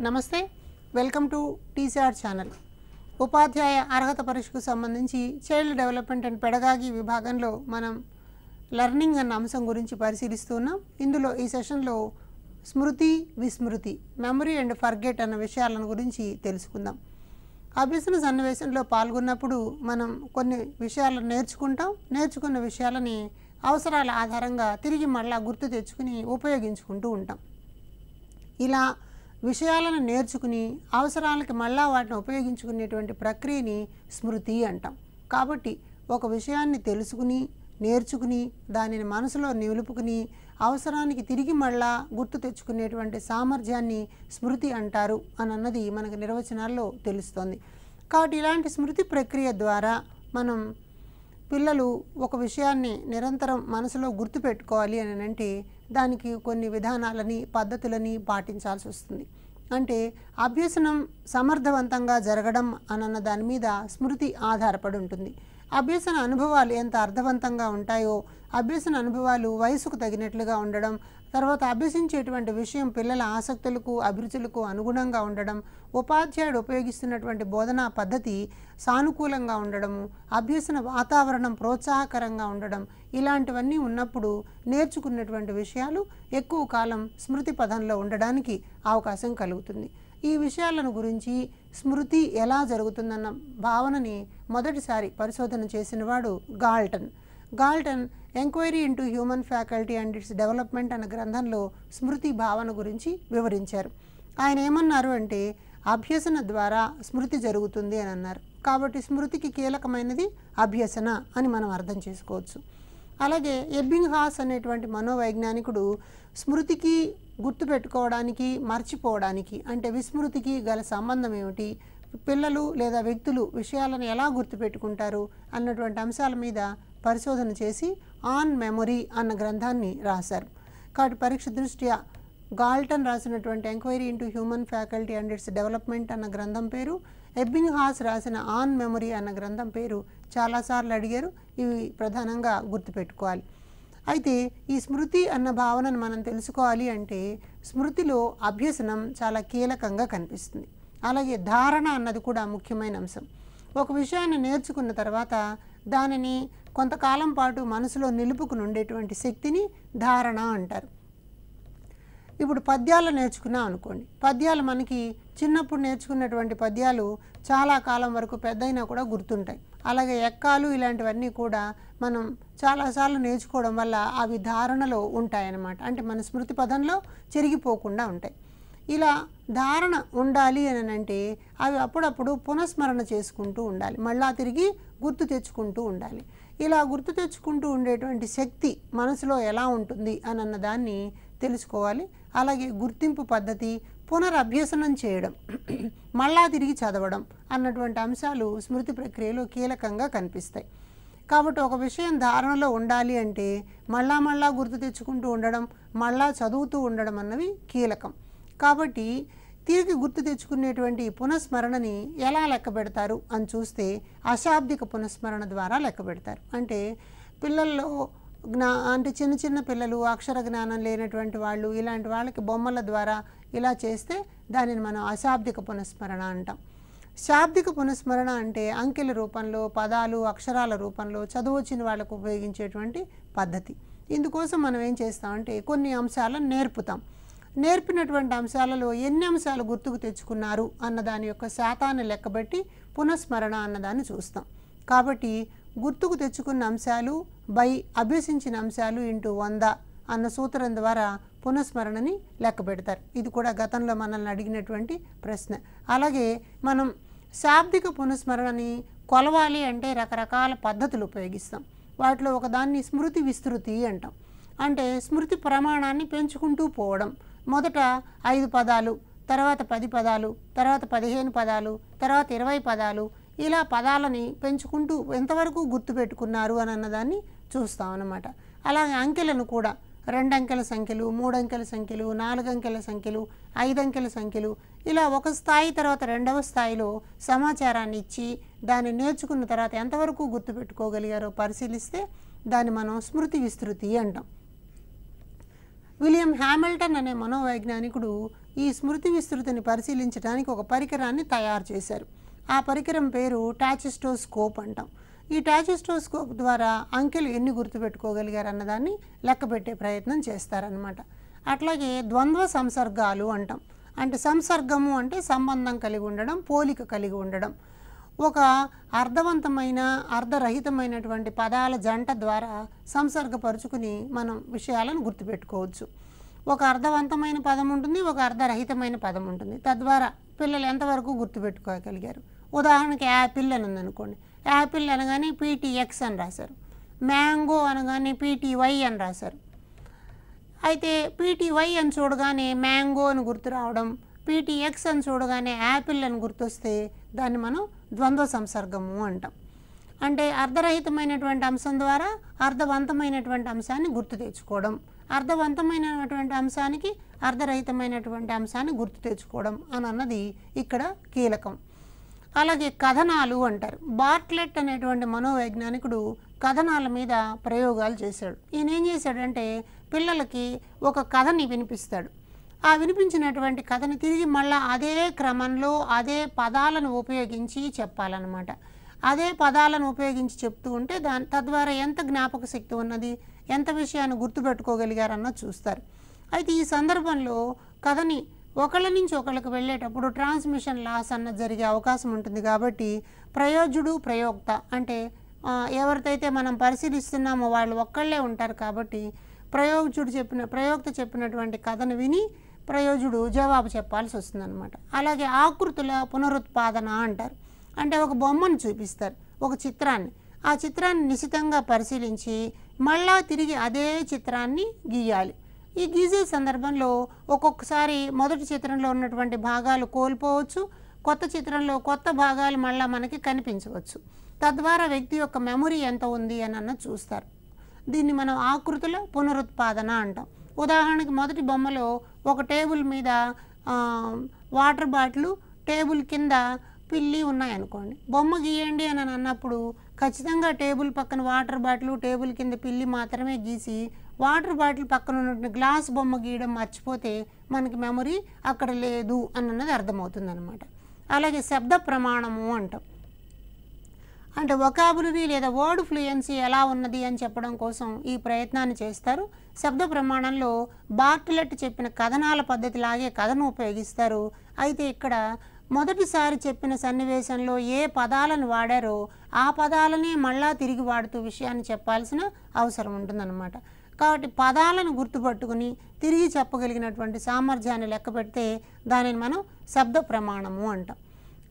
నమస్తే, welcome to TCR channel. ఉపాధ్యాయ అర్హత పరీక్షకు సంబంధించి చైల్డ్ డెవలప్మెంట్ అండ్ పెడగాగి విభాగంలో మనం లెర్నింగ్ అన్న అంశం గురించి పరిశీలిస్తున్నాం. ఇందులో ఈ సెషన్లో స్మృతి, విస్మృతి, మెమరీ అండ్ ఫర్గెట్ అన్న విషయాలను గురించి తెలుసుకుందాం. అభ్యసన సన్నివేశంలో పాల్గొన్నప్పుడు మనం కొన్ని విషయాలను నేర్చుకున్న విషయాలని అవసరాల ఆధారంగా తిరిగి మళ్ళా గుర్తు తెచ్చుకుని ఉపయోగించుకుంటూ ఉంటాం. ఇలా విషయాలను నేర్చుకుని అవసరాలకి మళ్ళా వాటిని ఉపయోగించుకునేటువంటి ప్రక్రియని స్మృతి అంటాం. కాబట్టి ఒక విషయాన్ని తెలుసుకుని నేర్చుకుని దానిని మనసులో నిలుపుకుని అవసరానికి తిరిగి మళ్ళా గుర్తు తెచ్చుకునేటువంటి సామర్థ్యాన్ని స్మృతి అంటారు అని అన్నది మనకు నిర్వచనాల్లో తెలుస్తోంది. కాబట్టి ఇలాంటి స్మృతి ప్రక్రియ ద్వారా మనం పిల్లలు ఒక విషయాన్ని నిరంతరం మనసులో గుర్తుపెట్టుకోవాలి అని అంటే దానికి కొన్ని విధానాలని పద్ధతులని పాటించాల్సి వస్తుంది. అంటే అభ్యసనం సమర్థవంతంగా జరగడం అన్న దాని మీద స్మృతి ఆధారపడి ఉంటుంది. అభ్యసన అనుభవాలు ఎంత అర్థవంతంగా ఉంటాయో, అభ్యసన అనుభవాలు వయసుకు తగినట్లుగా ఉండడం, తర్వాత అభ్యసించేటువంటి విషయం పిల్లల ఆసక్తులకు అభిరుచులకు అనుగుణంగా ఉండడం, ఉపాధ్యాయుడు ఉపయోగిస్తున్నటువంటి బోధనా పద్ధతి సానుకూలంగా ఉండడము, అభ్యసన వాతావరణం ప్రోత్సాహకరంగా ఉండడం, ఇలాంటివన్నీ ఉన్నప్పుడు నేర్చుకున్నటువంటి విషయాలు ఎక్కువ కాలం స్మృతి పదంలో ఉండడానికి అవకాశం కలుగుతుంది. ఈ విషయాలను గురించి స్మృతి ఎలా జరుగుతుందన్న భావనని మొదటిసారి పరిశోధన చేసినవాడు Galton enquiry into human faculty and its development అన్న గ్రంథంలో స్మృతి భావన గురించి వివరించారు. ఆయన ఏమన్నారు అంటే అభ్యసన ద్వారా స్మృతి జరుగుతుంది అని అన్నారు. కాబట్టి స్మృతికి కీలకమైనది అభ్యసన అని మనం అర్థం చేసుకోవచ్చు. అలాగే ఎబ్బింగ్హాస్ అనేటువంటి మనోవైజ్ఞానికుడు స్మృతికి గుర్తుపెట్టుకోవడానికి మర్చిపోవడానికి అంటే విస్మృతికి గల సంబంధం ఏమిటి, పిల్లలు లేదా వ్యక్తులు విషయాలను ఎలా గుర్తుపెట్టుకుంటారు అన్నటువంటి అంశాల మీద పరిశోధన చేసి ఆన్ మెమరీ అన్న గ్రంథాన్ని రాశారు. కాబట్టి పరీక్ష దృష్ట్యా గాల్టన్ రాసినటువంటి enquiry into human faculty and its development అన్న గ్రంథం పేరు, ఎబ్బింగ్హాస్ రాసిన ఆన్ మెమరీ అన్న గ్రంథం పేరు చాలాసార్లు అడిగారు. ఇవి ప్రధానంగా గుర్తుపెట్టుకోవాలి. అయితే ఈ స్మృతి అన్న భావనను మనం తెలుసుకోవాలి అంటే స్మృతిలో అభ్యసనం చాలా కీలకంగా కనిపిస్తుంది. అలాగే ధారణ అన్నది కూడా ముఖ్యమైన అంశం. ఒక విషయాన్ని నేర్చుకున్న తర్వాత దానిని కొంతకాలం పాటు మనసులో నిలుపుకుని ఉండేటువంటి శక్తిని ధారణ అంటారు. ఇప్పుడు పద్యాలు నేర్చుకున్నాం అనుకోండి, పద్యాలు మనకి చిన్నప్పుడు నేర్చుకున్నటువంటి పద్యాలు చాలా కాలం వరకు పెద్దయినా కూడా గుర్తుంటాయి. అలాగే ఎక్కాలు ఇలాంటివన్నీ కూడా మనం చాలాసార్లు నేర్చుకోవడం వల్ల అవి ధారణలో ఉంటాయన్నమాట. అంటే మన స్మృతి పదంలో చెరిగిపోకుండా ఉంటాయి. ఇలా ధారణ ఉండాలి అని అంటే అవి అప్పుడప్పుడు పునఃస్మరణ చేసుకుంటూ ఉండాలి, మళ్ళా తిరిగి గుర్తు తెచ్చుకుంటూ ఉండాలి. ఇలా గుర్తు తెచ్చుకుంటూ ఉండేటువంటి శక్తి మనసులో ఎలా ఉంటుంది అని అన్న దాన్ని తెలుసుకోవాలి. అలాగే గుర్తింపు పద్ధతి, పునరభ్యసనం చేయడం, మళ్ళా తిరిగి చదవడం అన్నటువంటి అంశాలు స్మృతి ప్రక్రియలో కీలకంగా కనిపిస్తాయి. కాబట్టి ఒక విషయం ధారణలో ఉండాలి అంటే మళ్ళా గుర్తు తెచ్చుకుంటూ ఉండడం, మళ్ళా చదువుతూ ఉండడం అన్నవి కీలకం. కాబట్టి తిరిగి గుర్తు తెచ్చుకునేటువంటి పునఃస్మరణని ఎలా లెక్క పెడతారు అని చూస్తే అశాబ్దిక పునఃస్మరణ ద్వారా లెక్క పెడతారు. అంటే పిల్లల్లో అంటే చిన్న పిల్లలు అక్షర జ్ఞానం లేనటువంటి వాళ్ళు, ఇలాంటి వాళ్ళకి బొమ్మల ద్వారా ఇలా చేస్తే దానిని మనం అశాబ్దిక పునఃస్మరణ అంటాం. శాబ్దిక పునఃస్మరణ అంటే అంకెల రూపంలో, పదాలు అక్షరాల రూపంలో చదువు వచ్చిన వాళ్ళకు ఉపయోగించేటువంటి పద్ధతి. ఇందుకోసం మనం ఏం చేస్తామంటే కొన్ని అంశాలను నేర్పుతాం. నేర్పినటువంటి అంశాలలో ఎన్ని అంశాలు గుర్తుకు తెచ్చుకున్నారు అన్న దాని యొక్క శాతాన్ని లెక్కబెట్టి పునఃస్మరణ అన్నదాన్ని చూస్తాం. కాబట్టి గుర్తుకు తెచ్చుకున్న అంశాలు బై అభ్యసించిన అంశాలు ఇంటూ 100 అన్న సూత్రం ద్వారా పునఃస్మరణని లెక్క పెడతారు. ఇది కూడా గతంలో మనల్ని అడిగినటువంటి ప్రశ్న. అలాగే మనం శాబ్దిక పునఃస్మరణని కొలవాలి అంటే రకరకాల పద్ధతులు ఉపయోగిస్తాం. వాటిలో ఒకదాన్ని స్మృతి విస్తృతి అంటాం. అంటే స్మృతి ప్రమాణాన్ని పెంచుకుంటూ పోవడం. మొదట 5 పదాలు, తర్వాత 10 పదాలు, తర్వాత 15 పదాలు, తర్వాత 20 పదాలు, ఇలా పదాలని పెంచుకుంటూ ఎంతవరకు గుర్తుపెట్టుకున్నారు అని అన్నదాన్ని చూస్తాం అన్నమాట. అలాగే అంకెలను కూడా 2 అంకెల సంఖ్యలు, 3 అంకెల సంఖ్యలు, 4 అంకెల సంఖ్యలు, 5 అంకెల సంఖ్యలు, ఇలా ఒక స్థాయి తర్వాత రెండవ స్థాయిలో సమాచారాన్ని ఇచ్చి దాన్ని నేర్చుకున్న తర్వాత ఎంతవరకు గుర్తుపెట్టుకోగలిగారో పరిశీలిస్తే దాన్ని మనం స్మృతి విస్తృతి అంటాం. విలియం హ్యామిల్టన్ అనే మనోవైజ్ఞానికుడు ఈ స్మృతి విస్తృతిని పరిశీలించడానికి ఒక పరికరాన్ని తయారు చేశారు. ఆ పరికరం పేరు టాచిస్టోస్కోప్ అంటాం. ఈ టాచిస్టోస్కోప్ ద్వారా అంకెలు ఎన్ని గుర్తుపెట్టుకోగలిగారు అన్నదాన్ని లెక్కపెట్టే ప్రయత్నం చేస్తారనమాట. అట్లాగే ద్వంద్వ సంసర్గాలు అంటాం. అంటే సంసర్గము అంటే సంబంధం కలిగి ఉండడం, పోలిక కలిగి ఉండడం. ఒక అర్థవంతమైన అర్థరహితమైనటువంటి పదాల జంట ద్వారా సంసర్గపరుచుకుని మనం విషయాలను గుర్తుపెట్టుకోవచ్చు. ఒక అర్థవంతమైన పదం ఉంటుంది, ఒక అర్థరహితమైన పదం ఉంటుంది. తద్వారా పిల్లలు ఎంతవరకు గుర్తుపెట్టుకోగలిగారు? ఉదాహరణకి యాపిల్ అని ఉందనుకోండి. యాపిల్ అనగానే పీటీఎక్స్ అని రాశారు. మ్యాంగో అనగానే పీటీవై అని రాశారు. అయితే పీటీవై అని చూడగానే మ్యాంగో అని గుర్తు రావడం, పీటీఎక్స్ అని చూడగానే యాపిల్ అని గుర్తొస్తే దాన్ని మనం ద్వంద్వ సంసర్గము అంటాం. అంటే అర్ధరహితమైనటువంటి అంశం ద్వారా అర్థవంతమైనటువంటి అంశాన్ని గుర్తు తెచ్చుకోవడం, అర్థవంతమైనటువంటి అంశానికి అర్ధరహితమైనటువంటి అంశాన్ని గుర్తు తెచ్చుకోవడం అని అన్నది ఇక్కడ కీలకం. అలాగే కథనాలు అంటారు. బార్ట్లెట్ అనేటువంటి మనోవైజ్ఞానికుడు కథనాల మీద ప్రయోగాలు చేశాడు. ఈయన ఏం చేశాడంటే పిల్లలకి ఒక కథని వినిపిస్తాడు. ఆ వినిపించినటువంటి కథని తిరిగి మళ్ళీ అదే క్రమంలో అదే పదాలను ఉపయోగించి చెప్పాలన్నమాట. అదే పదాలను ఉపయోగించి చెప్తూ ఉంటే తద్వారా ఎంత జ్ఞాపక శక్తి ఉన్నది, ఎంత విషయాన్ని గుర్తుపెట్టుకోగలిగారన్నది చూస్తారు. అయితే ఈ సందర్భంలో కథని ఒకళ్ళ నుంచి ఒకళ్ళకి వెళ్ళేటప్పుడు ట్రాన్స్మిషన్ లాస్ అన్నది జరిగే అవకాశం ఉంటుంది. కాబట్టి ప్రయోజ్యుడు ప్రయోక్త అంటే ఎవరితైతే మనం పరిశీలిస్తున్నామో వాళ్ళు ఒక్కళ్ళే ఉంటారు. కాబట్టి ప్రయోక్త చెప్పినటువంటి కథను విని ప్రయోజ్యుడు జవాబు చెప్పాల్సి వస్తుందన్నమాట. అలాగే ఆకృతుల పునరుత్పాదన అంటారు. అంటే ఒక బొమ్మను చూపిస్తారు, ఒక చిత్రాన్ని. ఆ చిత్రాన్ని నిశితంగా పరిశీలించి మళ్ళా తిరిగి అదే చిత్రాన్ని గీయాలి. ఈ గీసే సందర్భంలో ఒక్కొక్కసారి మొదటి చిత్రంలో ఉన్నటువంటి భాగాలు కోల్పోవచ్చు, కొత్త చిత్రంలో కొత్త భాగాలు మళ్ళీ మనకి కనిపించవచ్చు. తద్వారా వ్యక్తి యొక్క మెమొరీ ఎంత ఉంది అని అన్నది చూస్తారు. దీన్ని మనం ఆకృతుల పునరుత్పాదన అంటాం. ఉదాహరణకి మొదటి బొమ్మలో ఒక టేబుల్ మీద వాటర్ బాటిల్, టేబుల్ కింద పిల్లి ఉన్నాయనుకోండి. బొమ్మ గీయండి అని అన్నప్పుడు ఖచ్చితంగా టేబుల్ పక్కన వాటర్ బాటిల్, టేబుల్ కింద పిల్లి మాత్రమే గీసి వాటర్ బాటిల్ పక్కన ఉన్నటువంటి గ్లాస్ బొమ్మ గీయడం మర్చిపోతే మనకి మెమొరీ అక్కడ లేదు అన్నది అర్థమవుతుంది అనమాట. అలాగే శబ్ద ప్రమాణము అంటాం. అంటే వొకాబులరీ లేదా వర్డ్ ఫ్లూయెన్సీ ఎలా ఉన్నది అని చెప్పడం కోసం ఈ ప్రయత్నాన్ని చేస్తారు. శబ్ద ప్రమాణంలో బార్ట్లెట్ చెప్పిన కథనాల పద్ధతిలాగే కథను ఉపయోగిస్తారు. అయితే ఇక్కడ మొదటిసారి చెప్పిన సన్నివేశంలో ఏ పదాలను వాడారో ఆ పదాలనే మళ్ళా తిరిగి వాడుతూ విషయాన్ని చెప్పాల్సిన అవసరం ఉంటుందన్నమాట. కాబట్టి పదాలను గుర్తుపట్టుకుని తిరిగి చెప్పగలిగినటువంటి సామర్థ్యాన్ని లెక్కపెడితే దానిని మనం శబ్ద ప్రమాణము అంటాం.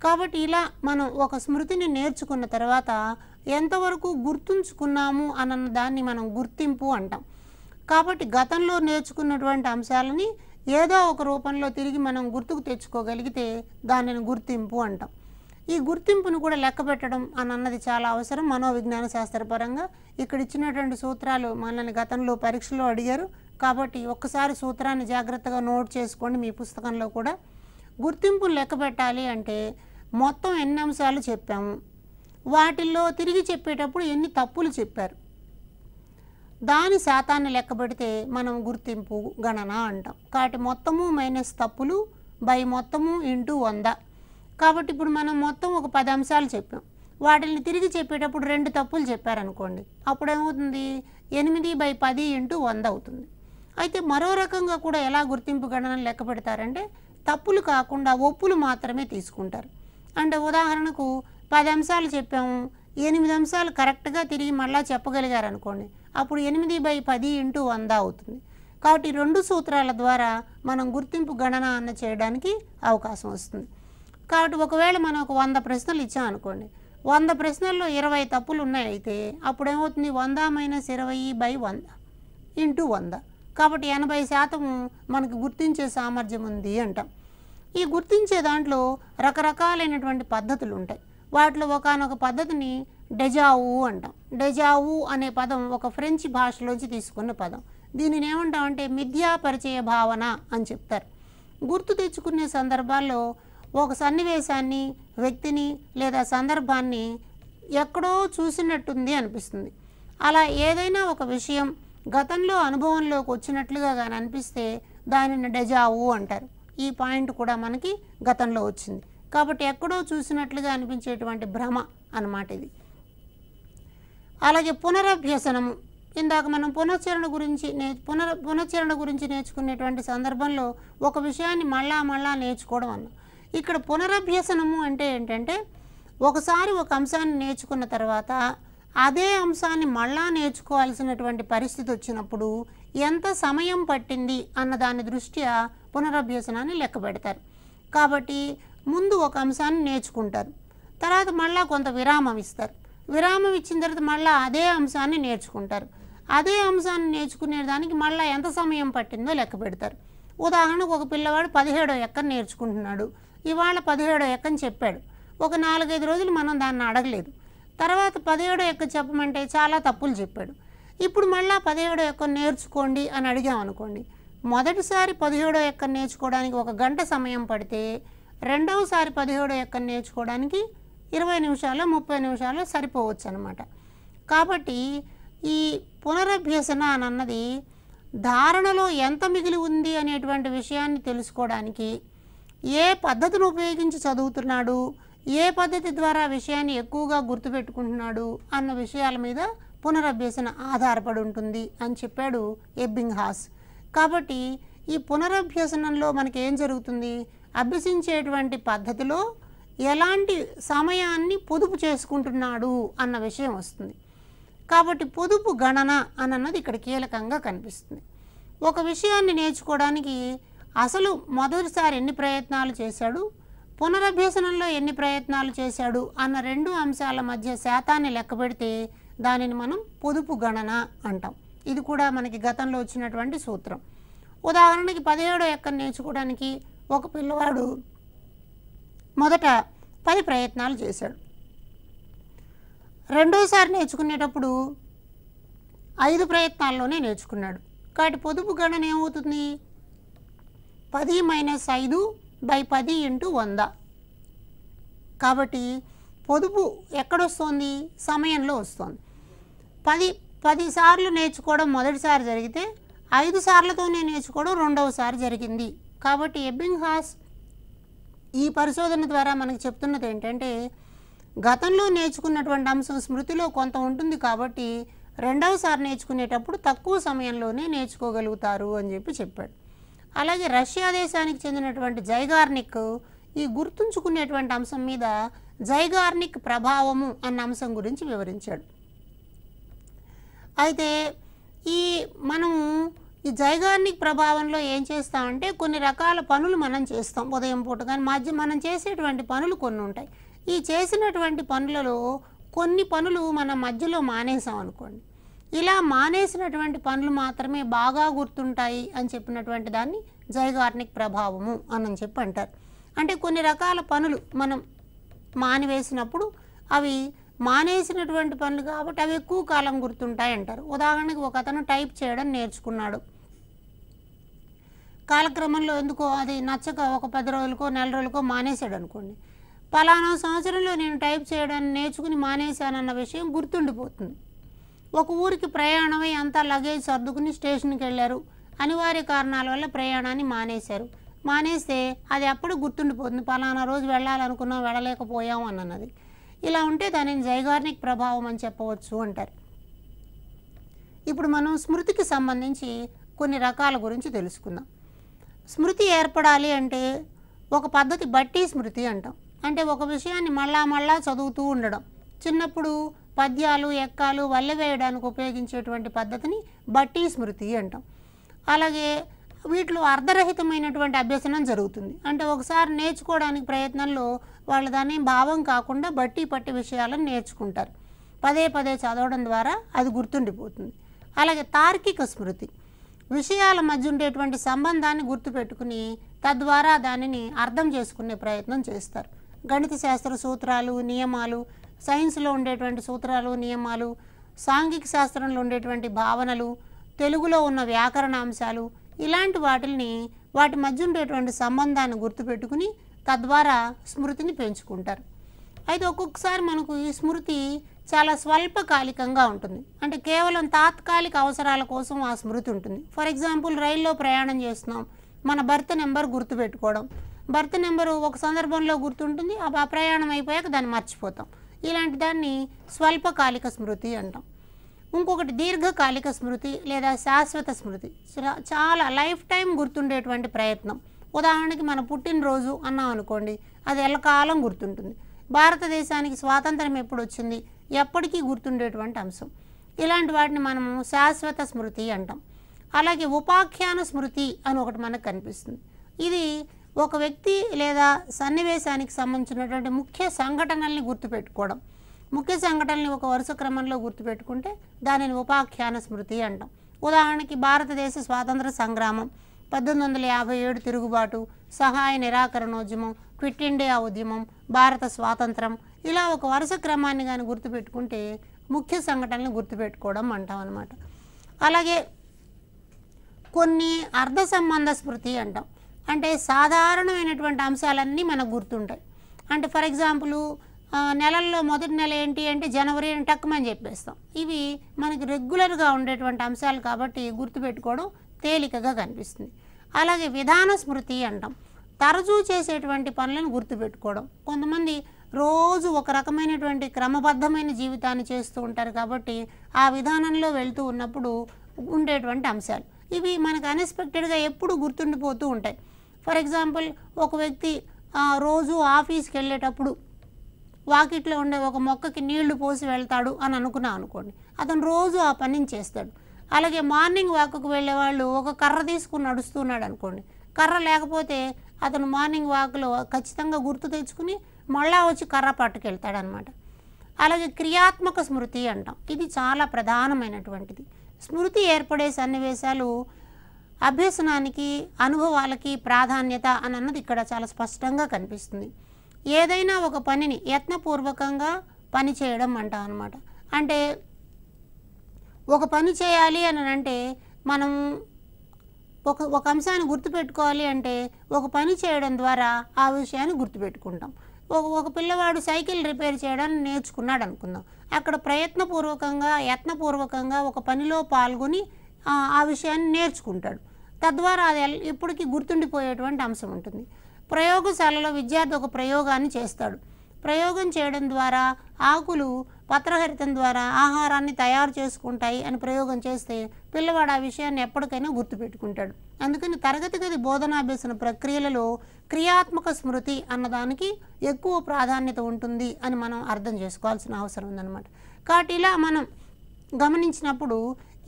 కాబట్టి ఇలా మనం ఒక స్మృతిని నేర్చుకున్న తర్వాత ఎంతవరకు గుర్తుంచుకున్నాము అన్న దాన్ని మనం గుర్తింపు అంటాం. కాబట్టి గతంలో నేర్చుకున్నటువంటి అంశాలని ఏదో ఒక రూపంలో తిరిగి మనం గుర్తుకు తెచ్చుకోగలిగితే దానిని గుర్తింపు అంటాం. ఈ గుర్తింపును కూడా లెక్క పెట్టడం అన్నది చాలా అవసరం మనోవిజ్ఞాన శాస్త్రపరంగా. ఇక్కడ ఇచ్చినటువంటి సూత్రాలు మనల్ని గతంలో పరీక్షలో అడిగారు. కాబట్టి ఒక్కసారి సూత్రాన్ని జాగ్రత్తగా నోట్ చేసుకోండి మీ పుస్తకంలో కూడా. గుర్తింపును లెక్క పెట్టాలి అంటే మొత్తం ఎన్ని అంశాలు చెప్పాము, వాటిల్లో తిరిగి చెప్పేటప్పుడు ఎన్ని తప్పులు చెప్పారు, దాని శాతాన్ని లెక్క పెడితే మనం గుర్తింపు గణన అంటాం. కాబట్టి మొత్తము మైనస్ తప్పులు బై మొత్తము ఇంటూ 100. కాబట్టి ఇప్పుడు మనం మొత్తం ఒక 10 అంశాలు చెప్పాం, వాటిని తిరిగి చెప్పేటప్పుడు 2 తప్పులు చెప్పారనుకోండి, అప్పుడు ఏమవుతుంది 8/10 ఇంటూ 100 అవుతుంది. అయితే మరో రకంగా కూడా ఎలా గుర్తింపు గణనను లెక్క పెడతారంటే తప్పులు కాకుండా ఒప్పులు మాత్రమే తీసుకుంటారు. అంటే ఉదాహరణకు 10 అంశాలు చెప్పాము, 8 అంశాలు కరెక్ట్గా తిరిగి మళ్ళీ చెప్పగలిగారు అనుకోండి, అప్పుడు 8/10 ఇంటూ 100 అవుతుంది. కాబట్టి 2 సూత్రాల ద్వారా మనం గుర్తింపు గణన చేయడానికి అవకాశం వస్తుంది. కాబట్టి ఒకవేళ మనం ఒక 100 ప్రశ్నలు ఇచ్చాం అనుకోండి, 100 ప్రశ్నల్లో 20 తప్పులు ఉన్నాయి. అయితే అప్పుడు ఏమవుతుంది 100 - 20/100 ఇంటూ 100. కాబట్టి 80% మనకు గుర్తించే సామర్థ్యం ఉంది అంటాం. ఈ గుర్తించే దాంట్లో రకరకాలైనటువంటి పద్ధతులు ఉంటాయి. వాటిలో ఒకానొక పద్ధతిని డెజావు అంటాం. డెజావు అనే పదం ఒక ఫ్రెంచ్ భాషలోంచి తీసుకున్న పదం. దీనిని ఏమంటామంటే మిథ్యా పరిచయ భావన అని చెప్తారు. గుర్తు తెచ్చుకునే సందర్భాల్లో ఒక సన్నివేశాన్ని, వ్యక్తిని లేదా సందర్భాన్ని ఎక్కడో చూసినట్టుంది అనిపిస్తుంది. అలా ఏదైనా ఒక విషయం గతంలో అనుభవంలోకి వచ్చినట్లుగా కానీ అనిపిస్తే దానిని డెజావు అంటారు. ఈ పాయింట్ కూడా మనకి గతంలో వచ్చింది. కాబట్టి ఎక్కడో చూసినట్లుగా అనిపించేటువంటి భ్రమ అన్నమాట ఇది. అలాగే పునరభ్యసనము, ఇందాక మనం పునశ్చరణ గురించి నేర్చుకునేటువంటి సందర్భంలో ఒక విషయాన్ని మళ్ళా నేర్చుకోవడం అన్న. ఇక్కడ పునరభ్యసనము అంటే ఏంటంటే ఒకసారి ఒక అంశాన్ని నేర్చుకున్న తర్వాత అదే అంశాన్ని మళ్ళా నేర్చుకోవాల్సినటువంటి పరిస్థితి వచ్చినప్పుడు ఎంత సమయం పట్టింది అన్న దాని దృష్ట్యా పునరభ్యసనాన్ని లెక్క పెడతారు. కాబట్టి ముందు ఒక అంశాన్ని నేర్చుకుంటారు, తర్వాత మళ్ళా కొంత విరామం ఇస్తారు, విరామం ఇచ్చిన తర్వాత మళ్ళీ అదే అంశాన్ని నేర్చుకుంటారు, అదే అంశాన్ని నేర్చుకునే దానికి మళ్ళీ ఎంత సమయం పట్టిందో లెక్క పెడతారు. ఉదాహరణకు ఒక పిల్లవాడు 17వ ఎక్కని నేర్చుకుంటున్నాడు, ఇవాళ 17వ ఎక్కని చెప్పాడు, ఒక 4-5 రోజులు మనం దాన్ని అడగలేదు, తర్వాత 17వ ఎక్క చెప్పమంటే చాలా తప్పులు చెప్పాడు. ఇప్పుడు మళ్ళీ 17వ ఎక్కను నేర్చుకోండి అని అడిగామనుకోండి, మొదటిసారి 17వ ఎక్కను నేర్చుకోవడానికి 1 గంట సమయం పడితే రెండవసారి 17వ ఎక్కను నేర్చుకోవడానికి 20 నిమిషాలు 30 నిమిషాలు సరిపోవచ్చు అన్నమాట. కాబట్టి ఈ పునరభ్యసన అన్నది ధారణలో ఎంత మిగిలి ఉంది అనేటువంటి విషయాన్ని తెలుసుకోవడానికి ఏ పద్ధతిని ఉపయోగించి చదువుతున్నాడు, ఏ పద్ధతి ద్వారా విషయాన్ని ఎక్కువగా గుర్తుపెట్టుకుంటున్నాడు అన్న విషయాల మీద పునరభ్యసన ఆధారపడి ఉంటుంది అని చెప్పాడు ఎబ్బింగ్హాస్. కాబట్టి ఈ పునరభ్యసనంలో మనకి ఏం జరుగుతుంది, అభ్యసించేటువంటి పద్ధతిలో ఎలాంటి సమయాన్ని పొదుపు చేసుకుంటున్నాడు అన్న విషయం వస్తుంది. కాబట్టి పొదుపు గణన అన్నది ఇక్కడ కీలకంగా కనిపిస్తుంది. ఒక విషయాన్ని నేర్చుకోవడానికి అసలు మొదటిసారి ఎన్ని ప్రయత్నాలు చేశాడు, పునరభ్యసనంలో ఎన్ని ప్రయత్నాలు చేశాడు అన్న 2 అంశాల మధ్య శాతాన్ని లెక్క పెడితే దానిని మనం పొదుపు గణన అంటాం. ఇది కూడా మనకి గతంలో వచ్చినటువంటి సూత్రం. ఉదాహరణకి 17వ ఎక్కను నేర్చుకోవడానికి ఒక పిల్లవాడు మొదట 10 ప్రయత్నాలు చేశాడు, రెండోసారి నేర్చుకునేటప్పుడు 5 ప్రయత్నాల్లోనే నేర్చుకున్నాడు. కాబట్టి పొదుపు గణన ఏమవుతుంది, 10 - 5 / 10 × 100. కాబట్టి పొదుపు ఎక్కడొస్తుంది, సమయంలో వస్తుంది. 10 సార్లు నేర్చుకోవడం మొదటిసారి జరిగితే 5 సార్లతోనే నేర్చుకోవడం రెండవసారి జరిగింది. కాబట్టి ఎబ్బింగ్హాస్ ఈ పరిశోధన ద్వారా మనకు చెప్తున్నది ఏంటంటే గతంలో నేర్చుకున్నటువంటి అంశం స్మృతిలో కొంత ఉంటుంది, కాబట్టి రెండవసారి నేర్చుకునేటప్పుడు తక్కువ సమయంలోనే నేర్చుకోగలుగుతారు అని చెప్పాడు. అలాగే రష్యా దేశానికి చెందినటువంటి జైగార్నిక్ ఈ గుర్తుంచుకునేటువంటి అంశం మీద జైగార్నిక్ ప్రభావము అన్న అంశం గురించి వివరించాడు. అయితే మనము ఈ జైగార్నిక్ ప్రభావంలో ఏం చేస్తామంటే కొన్ని రకాల పనులు మనం చేస్తాం ఉదయం పూట, కానీ మనం చేసేటువంటి పనులు కొన్ని ఉంటాయి. ఈ చేసినటువంటి పనులలో కొన్ని పనులు మనం మధ్యలో మానేసాం అనుకోండి, ఇలా మానేసినటువంటి పనులు మాత్రమే బాగా గుర్తుంటాయి అని చెప్పినటువంటి దాన్ని జైగార్నిక్ ప్రభావము అని చెప్పి అంటారు. అంటే కొన్ని రకాల పనులు మనం మానివేసినప్పుడు అవి మానేసినటువంటి పనులు కాబట్టి అవి ఎక్కువ కాలం గుర్తుంటాయి అంటారు. ఉదాహరణకి ఒక అతను టైప్ చేయడం నేర్చుకున్నాడు, కాలక్రమంలో ఎందుకో అది నచ్చక ఒక 10 రోజులకో నెల రోజులకో మానేశాడు అనుకోండి, పలానా సంవత్సరంలో నేను టైప్ చేయడాన్ని నేర్చుకుని మానేశానన్న విషయం గుర్తుండిపోతుంది. ఒక ఊరికి ప్రయాణమై అంతా లగేజ్ సర్దుకుని స్టేషన్కి వెళ్ళారు, అనివార్య కారణాల వల్ల ప్రయాణాన్ని మానేశారు, మానేస్తే అది అప్పుడు గుర్తుండిపోతుంది, పలానా రోజు వెళ్ళాలనుకున్నాం వెళ్ళలేకపోయాం అన్నది. ఇలా ఉంటే దానిని జైగార్నిక్ ప్రభావం అని చెప్పవచ్చు అంటారు. ఇప్పుడు మనం స్మృతికి సంబంధించి కొన్ని రకాల గురించి తెలుసుకుందాం. స్మృతి ఏర్పడాలి అంటే ఒక పద్ధతి బట్టి స్మృతి అంటాం. అంటే ఒక విషయాన్ని మళ్ళా చదువుతూ ఉండడం. చిన్నప్పుడు పద్యాలు ఎక్కాలు వల్లె వేయడానికి ఉపయోగించేటువంటి పద్ధతిని బట్టి స్మృతి అంటాం. అలాగే వీటిలో అర్ధరహితమైనటువంటి అభ్యసనం జరుగుతుంది. అంటే ఒకసారి నేర్చుకోవడానికి ప్రయత్నంలో వాళ్ళు దాన్ని భావం కాకుండా బట్టి పట్టి విషయాలను నేర్చుకుంటారు, పదే చదవడం ద్వారా అది గుర్తుండిపోతుంది. అలాగే తార్కిక స్మృతి, విషయాల మధ్య ఉండేటువంటి సంబంధాన్ని గుర్తుపెట్టుకుని తద్వారా దానిని అర్థం చేసుకునే ప్రయత్నం చేస్తారు. గణిత శాస్త్ర సూత్రాలు నియమాలు, సైన్స్లో ఉండేటువంటి సూత్రాలు నియమాలు, సాంఘిక శాస్త్రంలో ఉండేటువంటి భావనలు, తెలుగులో ఉన్న వ్యాకరణ అంశాలు, ఇలాంటి వాటి మధ్య ఉండేటువంటి సంబంధాన్ని గుర్తుపెట్టుకుని తద్వారా స్మృతిని పెంచుకుంటారు. అయితే ఒక్కొక్కసారి మనకు ఈ స్మృతి చాలా స్వల్పకాలికంగా ఉంటుంది, అంటే కేవలం తాత్కాలిక అవసరాల కోసం ఆ స్మృతి ఉంటుంది. ఫర్ ఎగ్జాంపుల్ రైల్లో ప్రయాణం చేస్తున్నాం, మన బర్త్ నెంబర్ గుర్తుపెట్టుకోవడం. బర్త్ నెంబరు ఒక సందర్భంలో గుర్తుంటుంది, ఆ ప్రయాణం అయిపోయాక దాన్ని మర్చిపోతాం. ఇలాంటి దాన్ని స్వల్పకాలిక స్మృతి అంటాం. ఇంకొకటి దీర్ఘకాలిక స్మృతి లేదా శాశ్వత స్మృతి, చాలా లైఫ్ టైం గుర్తుండేటువంటి ప్రయత్నం. ఉదాహరణకి మన పుట్టినరోజు అన్నాం అనుకోండి, అది ఎల్లకాలం గుర్తుంటుంది. భారతదేశానికి స్వాతంత్రం ఎప్పుడు వచ్చింది, ఎప్పటికీ గుర్తుండేటువంటి అంశం. ఇలాంటి వాటిని మనము శాశ్వత స్మృతి అంటాం. అలాగే ఉపాఖ్యాన స్మృతి అని ఒకటి మనకు కనిపిస్తుంది. ఇది ఒక వ్యక్తి లేదా సన్నివేశానికి సంబంధించినటువంటి ముఖ్య సంఘటనల్ని గుర్తుపెట్టుకోవడం. ముఖ్య సంఘటనల్ని ఒక వరుస క్రమంలో గుర్తుపెట్టుకుంటే దానిని ఉపాఖ్యాన స్మృతి అంటాం. ఉదాహరణకి భారతదేశ స్వాతంత్ర సంగ్రామం, 1857 తిరుగుబాటు, సహాయ నిరాకరణోద్యమం, క్విట్ ఇండియా ఉద్యమం, భారత స్వాతంత్రం, ఇలా ఒక వరుస క్రమాన్ని కానీ గుర్తుపెట్టుకుంటే ముఖ్య సంఘటనలు గుర్తుపెట్టుకోవడం అంటాం అన్నమాట. అలాగే కొన్ని అర్ధ సంబంధ స్మృతి అంటాం. అంటే సాధారణమైనటువంటి అంశాలన్నీ మనకు గుర్తుంటాయి. అంటే ఫర్ ఎగ్జాంపుల్ నెలల్లో మొదటి నెల ఏంటి అంటే జనవరి అని టక్కుమని చెప్పేస్తాం. ఇవి మనకి రెగ్యులర్గా ఉండేటువంటి అంశాలు కాబట్టి గుర్తుపెట్టుకోవడం తేలికగా కనిపిస్తుంది. అలాగే విధాన స్మృతి అంటాం. తరచూ చేసేటువంటి పనులను గుర్తుపెట్టుకోవడం. కొంతమంది రోజు ఒక రకమైనటువంటి క్రమబద్ధమైన జీవితాన్ని చేస్తూ ఉంటారు కాబట్టి ఆ విధానంలో వెళ్తూ ఉన్నప్పుడు ఉండేటువంటి అంశాలు ఇవి మనకు అన్ఎక్స్పెక్టెడ్గా ఎప్పుడు గుర్తుండిపోతూ ఉంటాయి. ఫర్ ఎగ్జాంపుల్ ఒక వ్యక్తి రోజు ఆఫీస్కి వెళ్ళేటప్పుడు వాకిట్లో ఉండే ఒక మొక్కకి నీళ్లు పోసి వెళ్తాడు అని అనుకున్నాం అనుకోండి, అతను రోజు ఆ పనిని చేస్తాడు. అలాగే మార్నింగ్ వాక్కు వెళ్ళే వాళ్ళు ఒక కర్ర తీసుకుని నడుస్తున్నాడు అనుకోండి, కర్ర లేకపోతే అతను మార్నింగ్ వాక్లో ఖచ్చితంగా గుర్తు తెచ్చుకుని మళ్ళా వచ్చి కర్ర పట్టుకెళ్తాడు అనమాట. అలాగే క్రియాత్మక స్మృతి అంటాం. ఇది చాలా ప్రధానమైనటువంటిది. స్మృతి ఏర్పడే సన్నివేశాలు అభ్యసనానికి అనుభవాలకి ప్రాధాన్యత అని అన్నది ఇక్కడ చాలా స్పష్టంగా కనిపిస్తుంది. ఏదైనా ఒక పనిని యత్నపూర్వకంగా పని చేయడం అంటాం అన్నమాట. అంటే ఒక పని చేయాలి అని అంటే మనం ఒక అంశాన్ని గుర్తుపెట్టుకోవాలి అంటే ఒక పని చేయడం ద్వారా ఆ విషయాన్ని గుర్తుపెట్టుకుంటాం. ఒక పిల్లవాడు సైకిల్ రిపేర్ చేయడానికి నేర్చుకున్నాడు అనుకుందాం, అక్కడ ప్రయత్నపూర్వకంగా యత్నపూర్వకంగా ఒక పనిలో పాల్గొని ఆ విషయాన్ని నేర్చుకుంటాడు. తద్వారా అది ఎప్పటికీ గుర్తుండిపోయేటువంటి అంశం ఉంటుంది. ప్రయోగశాలలో విద్యార్థి ఒక ప్రయోగాన్ని చేస్తాడు. ప్రయోగం చేయడం ద్వారా ఆకులు పత్రహరితం ద్వారా ఆహారాన్ని తయారు చేసుకుంటాయి అని ప్రయోగం చేస్తే పిల్లవాడు ఆ విషయాన్ని ఎప్పటికైనా గుర్తుపెట్టుకుంటాడు. అందుకని తరగతి గది బోధనాభ్యసన ప్రక్రియలలో క్రియాత్మక స్మృతి అన్నదానికి ఎక్కువ ప్రాధాన్యత ఉంటుంది అని మనం అర్థం చేసుకోవాల్సిన అవసరం ఉందన్నమాట. కాబట్టి ఇలా మనం గమనించినప్పుడు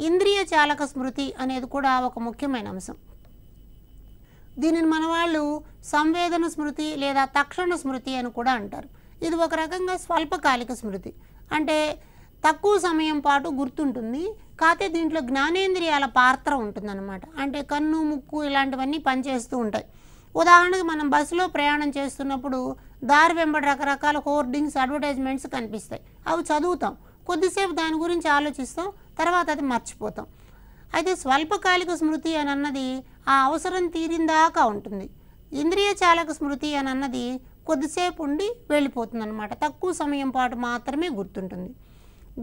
ఇంద్రియ చాలక స్మృతి అనేది కూడా ఒక ముఖ్యమైన అంశం. దీనిని మన వాళ్ళు సంవేదన స్మృతి లేదా తక్షణ స్మృతి అని కూడా అంటారు. ఇది ఒక రకంగా స్వల్పకాలిక స్మృతి, అంటే తక్కువ సమయం పాటు గుర్తుంటుంది. కాకపోతే దీంట్లో జ్ఞానేంద్రియాల పాత్ర ఉంటుందన్నమాట. అంటే కన్ను ముక్కు ఇలాంటివన్నీ పనిచేస్తూ ఉంటాయి. ఉదాహరణకు మనం బస్సులో ప్రయాణం చేస్తున్నప్పుడు దారి వెంబడి రకరకాల హోర్డింగ్స్ అడ్వర్టైజ్మెంట్స్ కనిపిస్తాయి, అవి చదువుతాం, కొద్దిసేపు దాని గురించి ఆలోచిస్తాం, తర్వాత అది మర్చిపోతాం. అయితే స్వల్పకాలిక స్మృతి అని అన్నది ఆ అవసరం తీరిందాకా ఉంటుంది. ఇంద్రియ చాలక స్మృతి అని అన్నది కొద్దిసేపు ఉండి వెళ్ళిపోతుంది అన్నమాట. తక్కువ సమయం పాటు మాత్రమే గుర్తుంటుంది.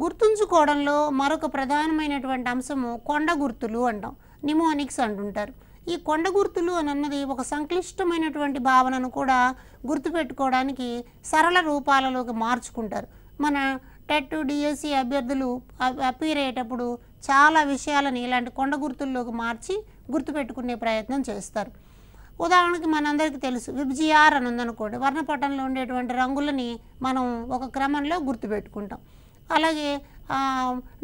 గుర్తుంచుకోవడంలో మరొక ప్రధానమైనటువంటి అంశము కొండ గుర్తులు అంటాం, నిమోనిక్స్ అంటుంటారు. ఈ కొండ గుర్తులు అని అన్నది ఒక సంక్లిష్టమైనటువంటి భావనను కూడా గుర్తుపెట్టుకోవడానికి సరళ రూపాలలోకి మార్చుకుంటారు. మన టెట్ డిఎస్సి అభ్యర్థులు అపీర్ అయ్యేటప్పుడు చాలా విషయాలను ఇలాంటి కొండ గుర్తుల్లోకి మార్చి గుర్తుపెట్టుకునే ప్రయత్నం చేస్తారు. ఉదాహరణకి మనందరికీ తెలుసు విబ్జిఆర్ అని ఉందనుకోండి, వర్ణపటంలో ఉండేటువంటి రంగులని మనం ఒక క్రమంలో గుర్తుపెట్టుకుంటాం. అలాగే